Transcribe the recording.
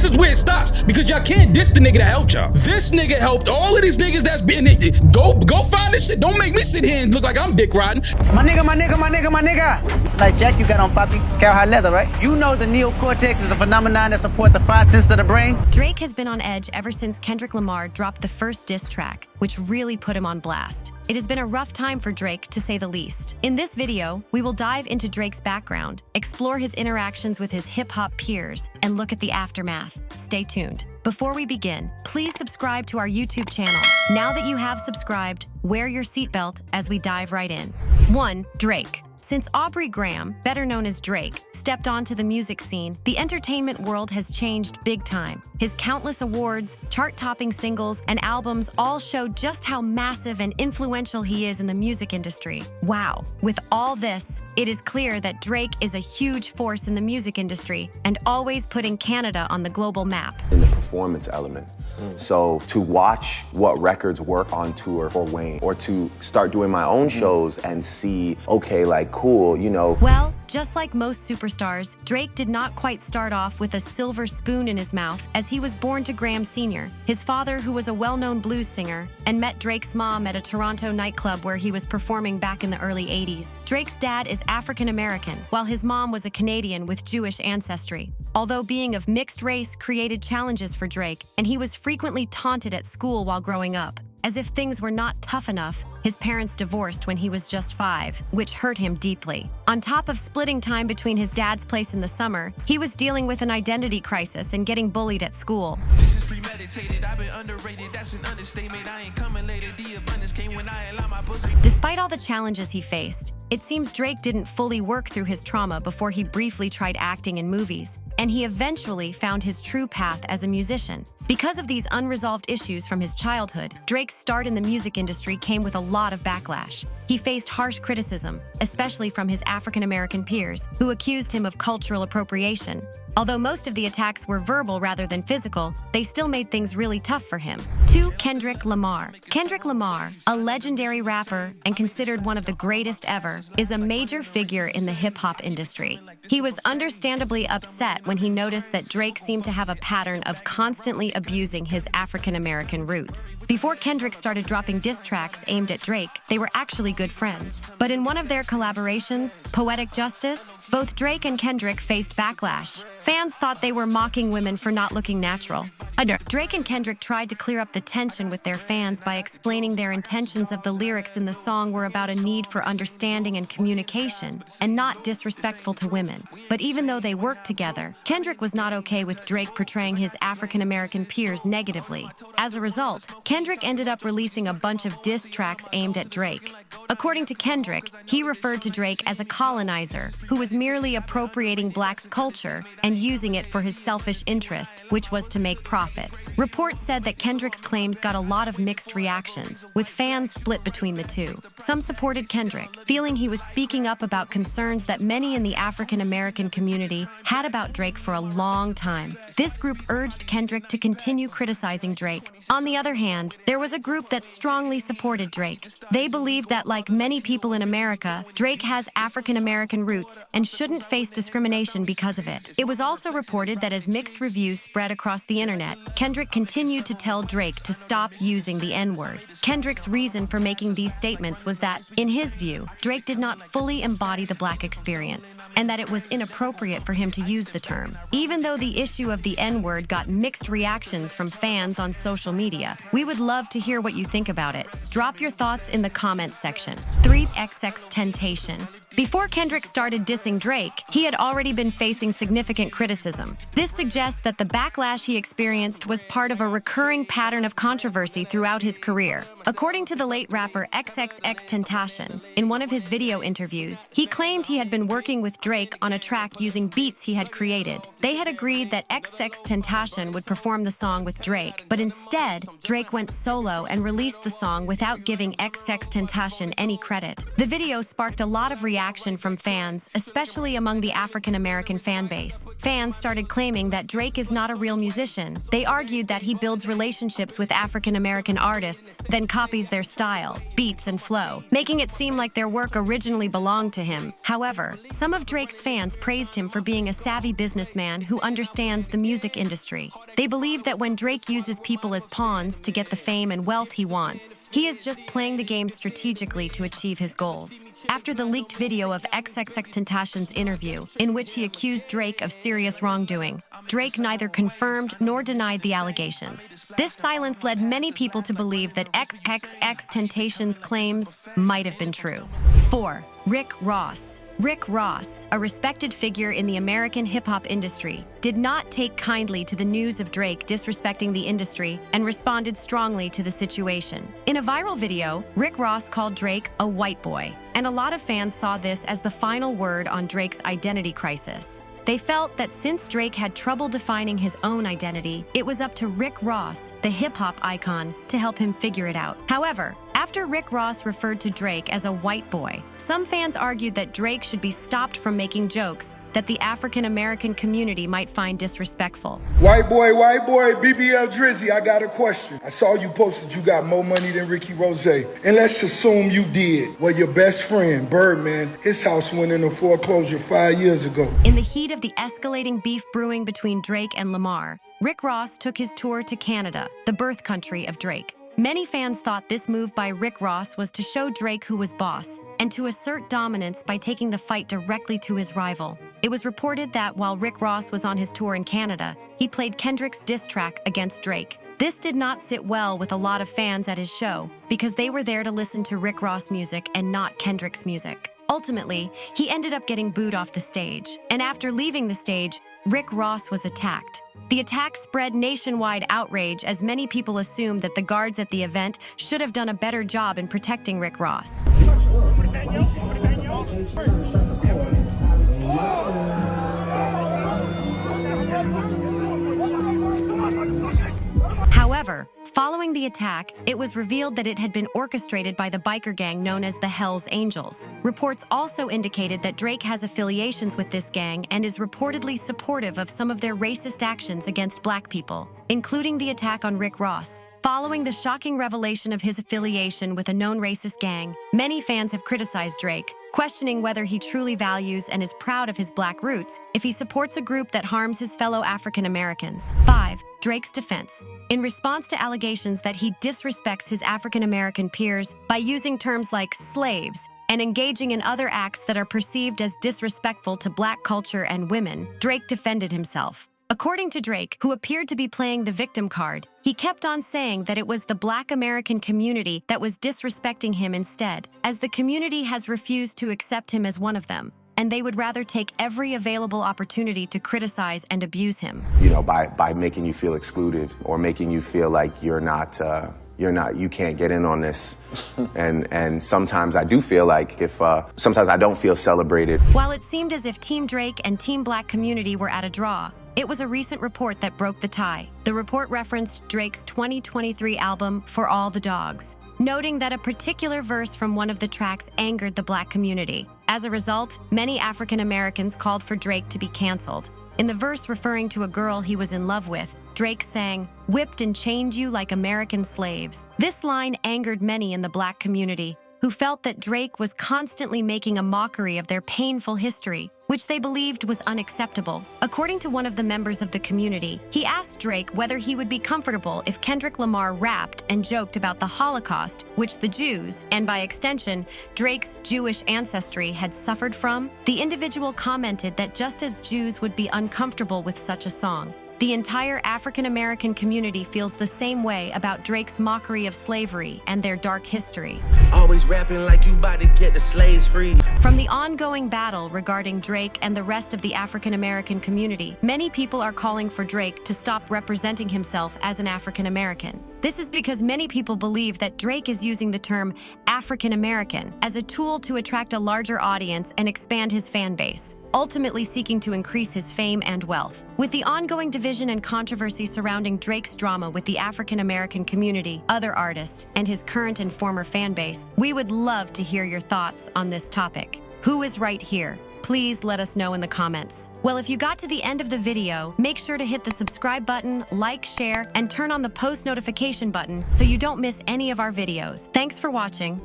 this is where it stops, because y'all can't diss the nigga that helped y'all. This nigga helped all of these niggas that's been, go find this shit. Don't make me sit here and look like I'm dick riding. My nigga. It's like Jack you got on, Poppy. Cowhide leather, right? You know the neocortex is a phenomenon that supports the five senses of the brain. Drake has been on edge ever since Kendrick Lamar dropped the first diss track, which really put him on blast. It has been a rough time for Drake, to say the least. In this video, we will dive into Drake's background, explore his interactions with his hip-hop peers, and look at the aftermath. Stay tuned. Before we begin, please subscribe to our YouTube channel. Now that you have subscribed, wear your seatbelt as we dive right in. 1. Drake. Since Aubrey Graham, better known as Drake, stepped onto the music scene, the entertainment world has changed big time. His countless awards, chart-topping singles, and albums all show just how massive and influential he is in the music industry. Wow. With all this, it is clear that Drake is a huge force in the music industry and always putting Canada on the global map. In the performance element. So to watch what records work on tour for Wayne, or to start doing my own shows and see, okay, like, cool, you know. Well, just like most superstars, Drake did not quite start off with a silver spoon in his mouth, as he was born to Graham Sr., his father, who was a well-known blues singer, and met Drake's mom at a Toronto nightclub where he was performing back in the early 80s. Drake's dad is African-American, while his mom was a Canadian with Jewish ancestry. Although being of mixed race created challenges for Drake, and he was frequently taunted at school while growing up. As if things were not tough enough, his parents divorced when he was just 5, which hurt him deeply. On top of splitting time between his dad's place in the summer, he was dealing with an identity crisis and getting bullied at school. This is premeditated, I've been underrated, that's an understatement. I ain't coming later, the abundance came when I allow my bosom. Despite all the challenges he faced, it seems Drake didn't fully work through his trauma before he briefly tried acting in movies, and he eventually found his true path as a musician. Because of these unresolved issues from his childhood, Drake's start in the music industry came with a lot of backlash. He faced harsh criticism, especially from his African-American peers, who accused him of cultural appropriation. Although most of the attacks were verbal rather than physical, they still made things really tough for him. 2. Kendrick Lamar. Kendrick Lamar, a legendary rapper and considered one of the greatest ever, is a major figure in the hip-hop industry. He was understandably upset when he noticed that Drake seemed to have a pattern of constantly abusing his African-American roots. Before Kendrick started dropping diss tracks aimed at Drake, they were actually good friends. But in one of their collaborations, Poetic Justice, both Drake and Kendrick faced backlash. Fans thought they were mocking women for not looking natural. Drake and Kendrick tried to clear up the tension with their fans by explaining their intentions of the lyrics in the song were about a need for understanding and communication, and not disrespectful to women. But even though they worked together, Kendrick was not okay with Drake portraying his African-American peers negatively. As a result, Kendrick ended up releasing a bunch of diss tracks aimed at Drake. According to Kendrick, he referred to Drake as a colonizer who was merely appropriating blacks' culture and using it for his selfish interest, which was to make profit. Reports said that Kendrick's claims got a lot of mixed reactions, with fans split between the two. Some supported Kendrick, feeling he was speaking up about concerns that many in the African-American community had about Drake for a long time. This group urged Kendrick to continue criticizing Drake. On the other hand, there was a group that strongly supported Drake. They believed that, like many people in America, Drake has African-American roots and shouldn't face discrimination because of it. It was also reported that as mixed reviews spread across the internet, Kendrick continued to tell Drake to stop using the N-word. Kendrick's reason for making these statements was that, in his view, Drake did not fully embody the black experience, and that it was inappropriate for him to use the term. Even though the issue of the N-word got mixed reactions from fans on social media, we would love to hear what you think about it. Drop your thoughts in the comments section. 3. XXXTentacion. Before Kendrick started dissing Drake, he had already been facing significant criticism. This suggests that the backlash he experienced was part of a recurring pattern of controversy throughout his career. According to the late rapper XXXTentacion, in one of his video interviews, he claimed he had been working with Drake on a track using beats he had created. They had agreed that XXXTentacion would perform the song with Drake, but instead Instead, Drake went solo and released the song without giving XXXTentacion any credit. The video sparked a lot of reaction from fans, especially among the African-American fan base. Fans started claiming that Drake is not a real musician. They argued that he builds relationships with African-American artists, then copies their style, beats, and flow, making it seem like their work originally belonged to him. However, some of Drake's fans praised him for being a savvy businessman who understands the music industry. They believe that when Drake uses people as pawns to get the fame and wealth he wants, he is just playing the game strategically to achieve his goals. After the leaked video of XXXTentacion's interview, in which he accused Drake of serious wrongdoing, Drake neither confirmed nor denied the allegations. This silence led many people to believe that XXXTentacion's claims might have been true. 4. Rick Ross. Rick Ross, a respected figure in the American hip-hop industry, did not take kindly to the news of Drake disrespecting the industry and responded strongly to the situation. In a viral video, Rick Ross called Drake a white boy, and a lot of fans saw this as the final word on Drake's identity crisis. They felt that since Drake had trouble defining his own identity, it was up to Rick Ross, the hip-hop icon, to help him figure it out. However, after Rick Ross referred to Drake as a white boy, some fans argued that Drake should be stopped from making jokes that the African-American community might find disrespectful. White boy, BBL Drizzy, I got a question. I saw you posted you got more money than Ricky Rose. And let's assume you did. Well, your best friend, Birdman, his house went into foreclosure 5 years ago. In the heat of the escalating beef brewing between Drake and Lamar, Rick Ross took his tour to Canada, the birth country of Drake. Many fans thought this move by Rick Ross was to show Drake who was boss and to assert dominance by taking the fight directly to his rival. It was reported that while Rick Ross was on his tour in Canada, he played Kendrick's diss track against Drake. This did not sit well with a lot of fans at his show because they were there to listen to Rick Ross music and not Kendrick's music. Ultimately, he ended up getting booed off the stage, and after leaving the stage, Rick Ross was attacked. The attack spread nationwide outrage as many people assumed that the guards at the event should have done a better job in protecting Rick Ross. However, following the attack, it was revealed that it had been orchestrated by the biker gang known as the Hells Angels. Reports also indicated that Drake has affiliations with this gang and is reportedly supportive of some of their racist actions against black people, including the attack on Rick Ross. Following the shocking revelation of his affiliation with a known racist gang, many fans have criticized Drake, questioning whether he truly values and is proud of his black roots if he supports a group that harms his fellow African Americans. 5. Drake's defense. In response to allegations that he disrespects his African American peers by using terms like slaves and engaging in other acts that are perceived as disrespectful to black culture and women, Drake defended himself. According to Drake, who appeared to be playing the victim card, he kept on saying that it was the Black American community that was disrespecting him instead, as the community has refused to accept him as one of them, and they would rather take every available opportunity to criticize and abuse him. You know, by making you feel excluded or making you feel like you can't get in on this. and sometimes I do feel like sometimes I don't feel celebrated. While it seemed as if Team Drake and Team Black community were at a draw, it was a recent report that broke the tie. The report referenced Drake's 2023 album, For All the Dogs, noting that a particular verse from one of the tracks angered the black community. As a result, many African Americans called for Drake to be canceled. In the verse referring to a girl he was in love with, Drake sang, "Whipped and chained you like American slaves." This line angered many in the black community, who felt that Drake was constantly making a mockery of their painful history, which they believed was unacceptable. According to one of the members of the community, he asked Drake whether he would be comfortable if Kendrick Lamar rapped and joked about the Holocaust, which the Jews, and by extension, Drake's Jewish ancestry, had suffered from. The individual commented that just as Jews would be uncomfortable with such a song, the entire African American community feels the same way about Drake's mockery of slavery and their dark history. Always rapping like you about to get the slaves free. From the ongoing battle regarding Drake and the rest of the African American community, many people are calling for Drake to stop representing himself as an African American. This is because many people believe that Drake is using the term African American as a tool to attract a larger audience and expand his fan base. ultimately seeking to increase his fame and wealth. With the ongoing division and controversy surrounding Drake's drama with the African-American community, other artists, and his current and former fan base, we would love to hear your thoughts on this topic. Who is right here? Please let us know in the comments. Well, if you got to the end of the video, make sure to hit the subscribe button, like, share, and turn on the post notification button so you don't miss any of our videos. Thanks for watching.